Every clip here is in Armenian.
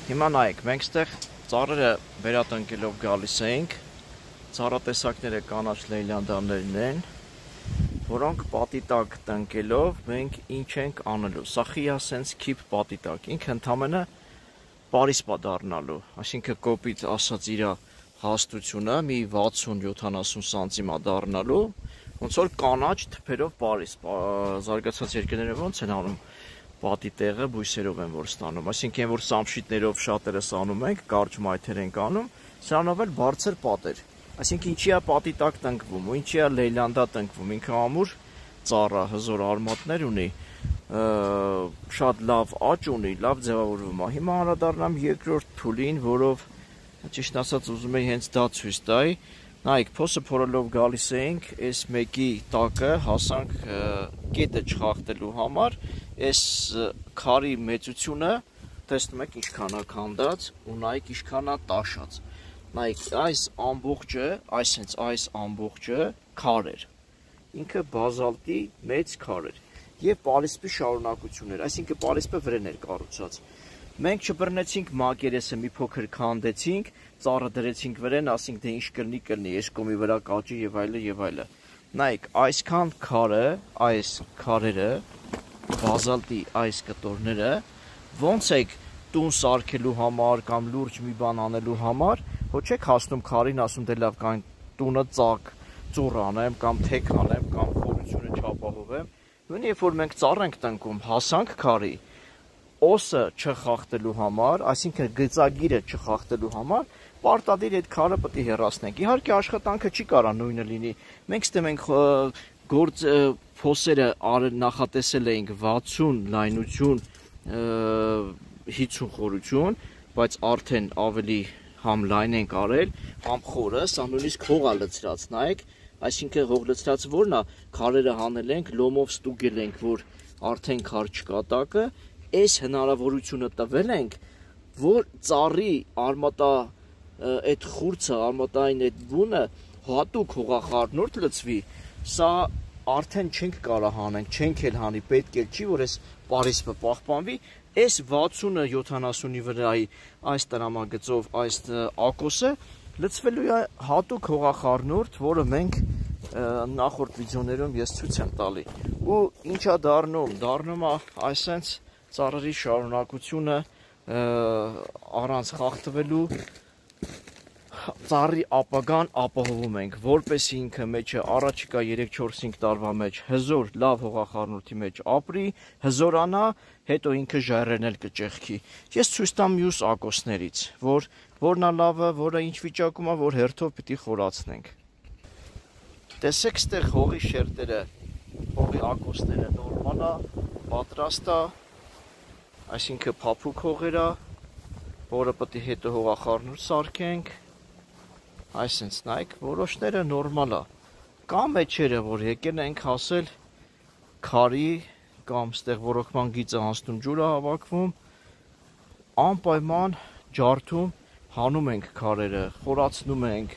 Հիմա նայեք, մենք ստեղ ծառերը վերատնկելով գալիս ենք, ծառատեսակները կանաչ լեյլանդաներն են, որոնք պատի տակ տնկելով մենք ինչ ենք անելու, սախիա սենց քիպ պատի տակ, ինք ընդամենը պարիսպա դառնալու, այսինքն կոպիտ ասած իրա հաստությունը մի 60-70 սանտիմա դառնալու, ոնց որ կանաչ թփերով պարիսպ, զարգացած երկրները ոնց են անում, պատի տեղը բույսերով են որ ստանում, այսինքն են որ սամշիտներով շատերս անում ենք, կարճ մայթեր ենք անում, սրանով էլ բարձր պատեր, այսինքն ինչի է պատի տակ տնկվում, ու ինչի է լեյլանդա տնկվում, ինքը ամուր ծառա, հզոր արմատներ ունի, շատ լավ աճ ունի, լավ ձևավորվում է, հիմա անդրադառնամ երկրորդ փուլին, որով ճիշտ ասած ուզում եի հենց դա ցույց տայի, նայեք, փոսը փորելով գալիս էինք, այս մեկի տակը հասանք կետը չխախտելու համար, այս քարի մեծությունը, տեսնում եք ինչքան է քանդած, ու նայեք ինչքան է տաշած, նայեք, այս ամբողջը, այս ամբողջը քար էր, ինքը բազալտի մեծ քար էր, և պարիսպի շարունակություն էր, այսինքն պարիսպը վրեն էր կառուցած, մենք չբռնեցինք մակերեսը մի փոքր քանդեցինք, ծառը դրեցինք վրեն, ասինք դե ինչ կլինի, այս կոմի վրա կաճի եւ այլը եւ այլը։ Նայեք, այսքան քարը, այս քարերը, բազալտի այս կտորները, ոնց եք տուն սարքելու համար կամ լուրջ մի բան անելու համար, ոչ եք հասնում քարին, ասում դե լավ կան տունը ծուռ անեմ կամ թեք անեմ կամ խորությունը չապահովեմ։ Նույն երբ որ մենք ծառ ենք տնկում, հասանք քարի, օսը չխախտելու համար, այսինքն գծագիրը չխախտելու համար, պարտադիր այդ քարը պետք է հեռացնենք։ Իհարկե աշխատանքը չի կարա նույնը լինի։ Մենք ստե մենք փոսերը նախատեսել էինք 60 լայնություն, 50 խորություն, բայց արդեն ավելի համ լայն ենք արել, համ խորը, սա նույնիսկ հող է լցրած, նայեք, այսինքն հող լցրած որն է, քարերը հանել ենք, լոմով ստուգել ենք, որ արդեն քար չկա տակը, այս հնարավորությունը տվել ենք, որ ծառի արմատա այդ խուրձը, արմատային այդ բունը հատուկ հողախառնուրդ լցվի, սա արդեն չենք կարա հանենք, չենք էլ հանի, պետք էլ չի, որ այս պարիսպը պահպանվի, այս 60-70-ի վրայի այս տրամագծով այս ակոսը լցվելու է հատուկ հողախառնուրդ, որը մենք նախորդ վիդեոներում ես ցույց եմ տալի, ու ինչա դառնում է այսենց ծառերի շարունակությունը առանց խախտվելու ծառի ապագան ապահովում ենք, որպես ինքը մեջը առաջիկա 3-4-5 տարվա մեջ հզոր լավ հողախառնուրդի մեջ ապրի, հզորանա, հետո ինքը ժայռերն կճեղքի։ Ես ցույց տամ մյուս ակոսներից, որն է լավը, որը ինչ վիճակում է, որ հերթով պիտի խորացնենք։ Տեսեք ստեղ հողի շերտերը, հողի ակոսները նորմալ է, պատրաստ է, այսինքն փափուկ հողեր է, որը պետք է հետո հողախառնուրդ սարքենք, այսինքն նայեք, որոշները նորմալ է, կամ մեջերը, որ եկել ենք հասել քարի կամ ստեղ ոռոգման գիծը հանցնում ջուր է հավաքվում, անպայման ջարդում հանում ենք քարերը, խորացնում ենք,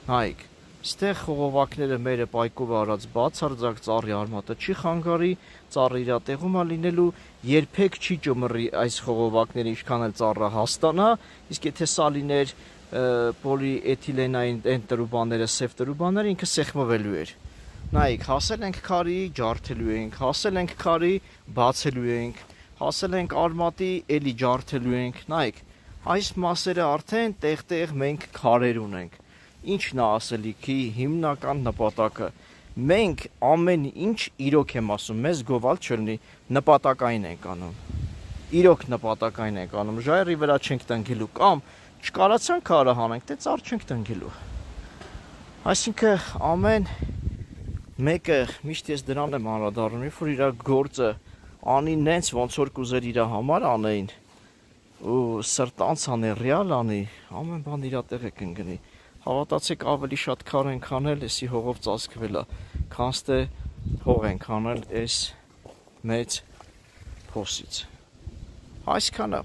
նայեք, ստեղ խողովակները մերը պայքով արած բացարձակ ծառի արմատը չի խանգարի, ծառը իր տեղում է լինելու, երբեք չի ճմռի այս խողովակները ինչքան էլ ծառը հաստանա, իսկ եթե սա լիներ պոլիէթիլենային այն տրուբաները, սև տրուբաները, ինքը սեղմվելու էր։ Նայեք, հասել ենք քարի, ջարդելու ենք, հասել ենք քարի, բացելու ենք, հասել ենք արմատի, էլի ջարդելու ենք, նայեք, այս մասերը արդեն տեղ-տեղ մենք քարեր ունենք։ Ինչն է ասելիքի հիմնական նպատակը։ Մենք ամեն ինչ իրոք եմ ասում, մեզ գովալ չլինի, նպատակային ենք անում։ Իրոք նպատակային ենք անում, ժայռի վրա չենք տնկելու կամ չկարացան քարը հանենք, դե ծառ չենք տնկելու։ Այսինքն ամեն մեկը միշտ ես դրան եմ անդրադառնում, երբ որ իր գործը անի նենց ոնց որ կուզեր իր համար անեին, ու սրտանց անի, ռեալ անի, ամեն բան իր տեղ է կընկնի։ Հավատացեք ավելի շատ քար ենք անել, էսի հողով ծածկվել է, քան ստե հող ենք անել այս մեծ փոսից։ Այսքանը։